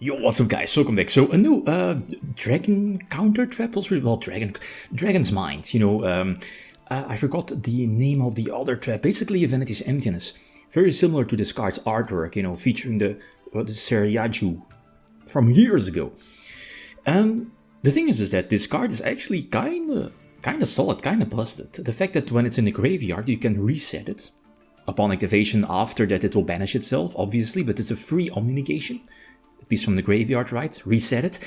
Yo, what's up, guys? Welcome back. So a new dragon counter trap was dragon's mind. I forgot the name of the other trap. Basically, Vanity's emptiness, very similar to this card's artwork. Featuring the Yugioh from years ago. The thing is that this card is actually kinda solid, kinda busted. The fact that when it's in the graveyard, you can reset it. Upon activation, after that, it will banish itself, obviously, but it's a free omni-negation. At least from the graveyard, right? Reset it.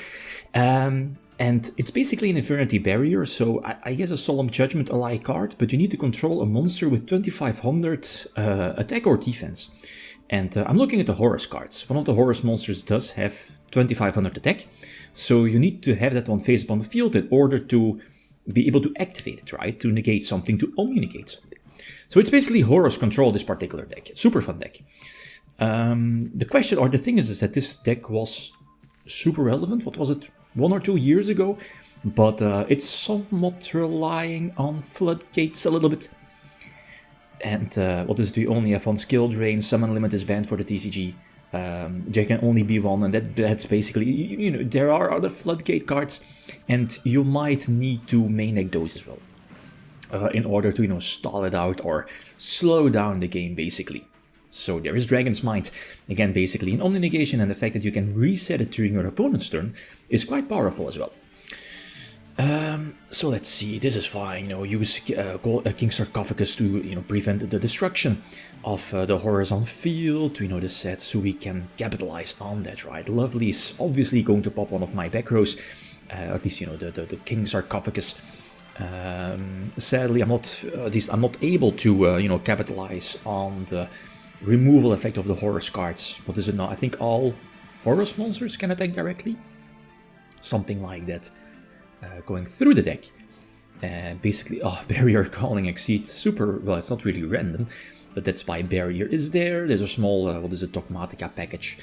And it's basically an Infinity Barrier, so I guess a Solemn Judgment-alike card, but you need to control a monster with 2500 attack or defense. And I'm looking at the Horus cards. One of the Horus monsters does have 2500 attack, so you need to have that one face up on the field in order to be able to activate it, right? To negate something, to omni-negate something. So it's basically Horus control, this particular deck. Super fun deck. The question, or the thing is that this deck was super relevant, what was it, 1 or 2 years ago, but it's somewhat relying on floodgates a little bit. And what is it, we only have one skill drain, summon limit is banned for the TCG, there can only be one, and that's basically, there are other floodgate cards, and you might need to main deck those as well, in order to, stall it out or slow down the game, basically. So there is Dragon's Mind, again basically an omni-negation, and the fact that you can reset it during your opponent's turn is quite powerful as well. So let's see, this is fine, use King Sarcophagus to prevent the destruction of the Horus on field, the set, so we can capitalize on that, right? Lovely is obviously going to pop one of my back rows, at least the King Sarcophagus. Sadly, I'm not able to capitalize on the removal effect of the Horus cards. What is it now? I think all Horus monsters can attack directly. Something like that. Going through the deck. Basically, Barrier Calling Exceed. Super, well, it's not really random, but that's why Barrier is there. There's a small, Dogmatica package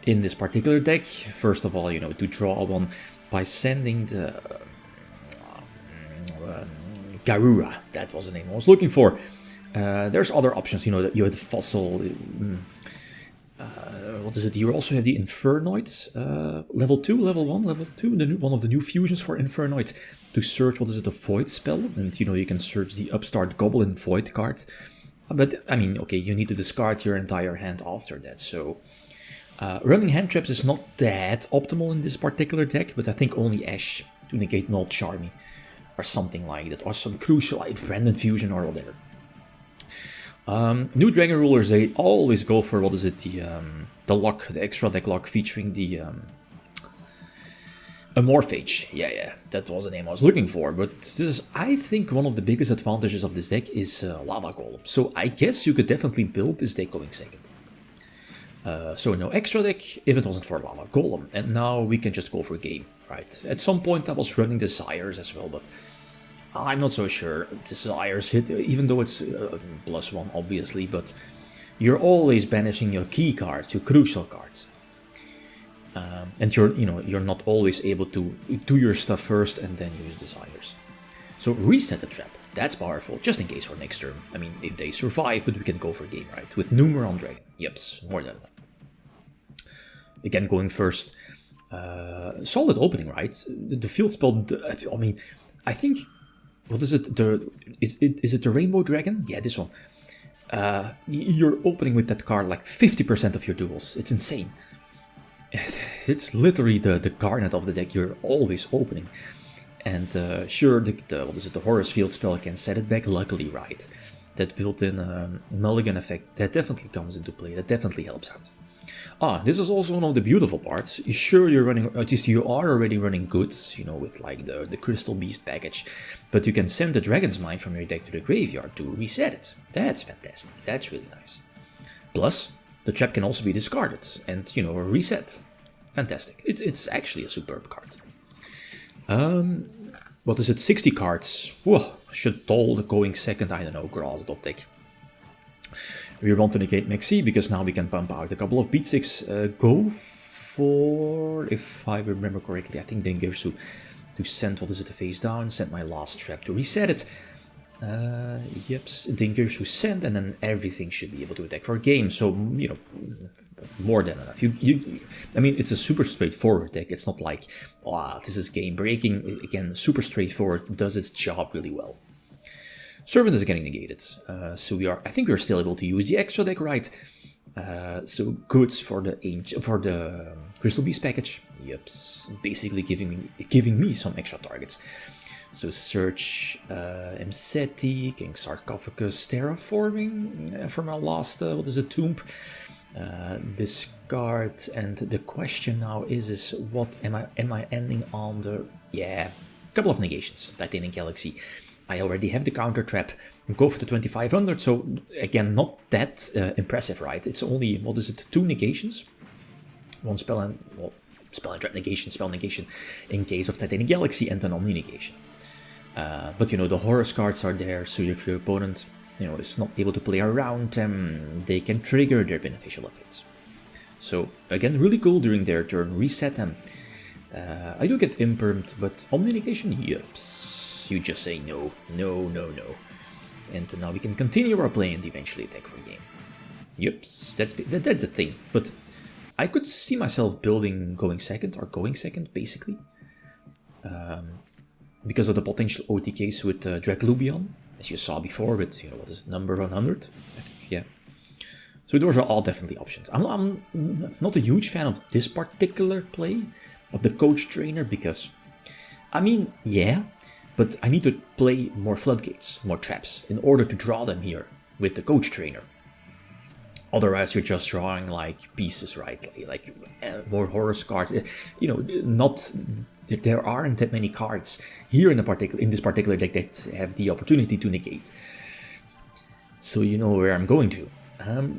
in this particular deck. First of all, to draw one by sending the Garura. That was the name I was looking for. There's other options, you have the Fossil, what is it, you also have the Infernoid, level 2, level 1, level 2, one of the new fusions for Infernoid, to search, what is it, a Void spell, and you can search the Upstart Goblin Void card, but, I mean, okay, you need to discard your entire hand after that, so, running hand traps is not that optimal in this particular deck, but I think only Ash to negate Null Charmy, or something like that, or some crucial, like Random Fusion or whatever. New Dragon Rulers, they always go for, what is it, the lock, the extra deck lock featuring the Amorphage. Yeah, that was the name I was looking for, but this is, I think, one of the biggest advantages of this deck is Lava Golem. So I guess you could definitely build this deck going second. So no extra deck if it wasn't for Lava Golem, and now we can just go for game, right? At some point I was running Desires as well, but I'm not so sure. Desires hit, even though it's +1 obviously, but you're always banishing your key cards, your crucial cards, and you're not always able to do your stuff first and then use Desires. So reset the trap. That's powerful, just in case for next turn. I mean, if they survive, but we can go for game, right? With Numeron Dragon. Yeps, more than enough. Again, going first. Solid opening, right? The field spell. I mean, I think. What is it? Is it the Rainbow Dragon? Yeah, this one. You're opening with that card like 50% of your duels. It's insane. It's literally the Garnet of the deck you're always opening. And sure, the Horus field spell can set it back. Luckily, right? That built-in mulligan effect, that definitely comes into play. That definitely helps out. This is also one of the beautiful parts. Sure, you're running, at least you are already running goods, with like the Crystal Beast package, but you can send the Dragon's Mind from your deck to the graveyard to reset it. That's fantastic. That's really nice. Plus, the trap can also be discarded and, reset. Fantastic. It's actually a superb card. What is it? 60 cards. Whoa, should all going second, I don't know, grass dot deck. We want to negate Maxi because now we can pump out a couple of beat 6. Go for, if I remember correctly, I think Dengirsu to send, what is it, the face down, send my last trap to reset it. Yep, Dinkers who send, and then everything should be able to attack for a game. So, you know, more than enough. I mean, it's a super straightforward deck. It's not like, wow, this is game breaking. Again, super straightforward, does its job really well. Servant is getting negated. So I think we're still able to use the extra deck, right? So goods for the Crystal Beast package. Yep, basically giving me some extra targets. So Search, Mseti, King Sarcophagus, Terraforming from our last, Tomb. Discard, and the question now is what am I ending on the, couple of negations, Titanic Galaxy. I already have the counter trap, go for the 2500, so again, not that impressive, right? It's only, 2 negations? One spell and, spell and trap negation, spell negation in case of Titanic Galaxy, and an Omni negation. But you know, the Horus cards are there, so if your opponent, is not able to play around them, they can trigger their beneficial effects. So again, really cool during their turn, reset them. I do get impermed, but Omni negation, yups, you just say no, no, no, no. And now we can continue our play and eventually attack for a game. Yups, that's the thing. But I could see myself going second, basically. Because of the potential OTKs with Draclubion, as you saw before, with, what is it, number 100? I think, yeah. So those are all definitely options. I'm not a huge fan of this particular play, of the coach trainer, because, I mean, yeah, but I need to play more floodgates, more traps, in order to draw them here with the coach trainer. Otherwise, you're just drawing like pieces, right? Like more Horus cards. There aren't that many cards here in this particular deck that have the opportunity to negate. So you know where I'm going to.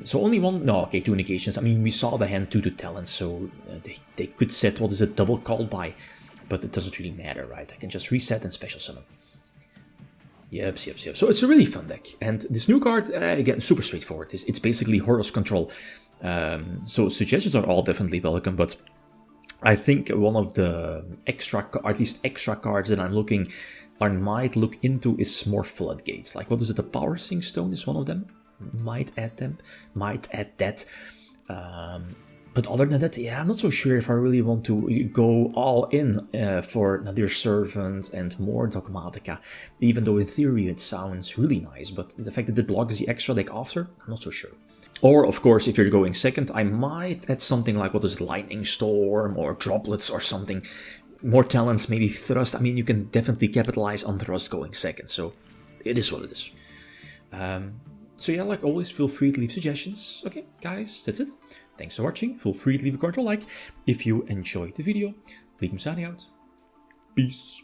So only one, no, okay, 2 negations. I mean, we saw the hand 2 to talent, so they could set what is a double call by, but it doesn't really matter, right? I can just reset and special summon. Yep. So it's a really fun deck, and this new card, again, super straightforward. It's basically Horus control. So suggestions are all definitely welcome, but I think one of the extra cards that I might look into is more floodgates. Like, what is it? The Power Sing Stone is one of them. Might add that. But other than that, I'm not so sure if I really want to go all in for Nadir Servant and more Dogmatica, even though in theory it sounds really nice, but the fact that it blocks the extra deck after, I'm not so sure. Or, of course, if you're going second, I might add something like, what is it, Lightning Storm or Droplets or something. More talents, maybe Thrust. I mean, you can definitely capitalize on Thrust going second, so it is what it is. So yeah, like always, feel free to leave suggestions. Okay, guys, that's it. Thanks for watching. Feel free to leave a comment or like if you enjoyed the video. Leave me signing out. Peace.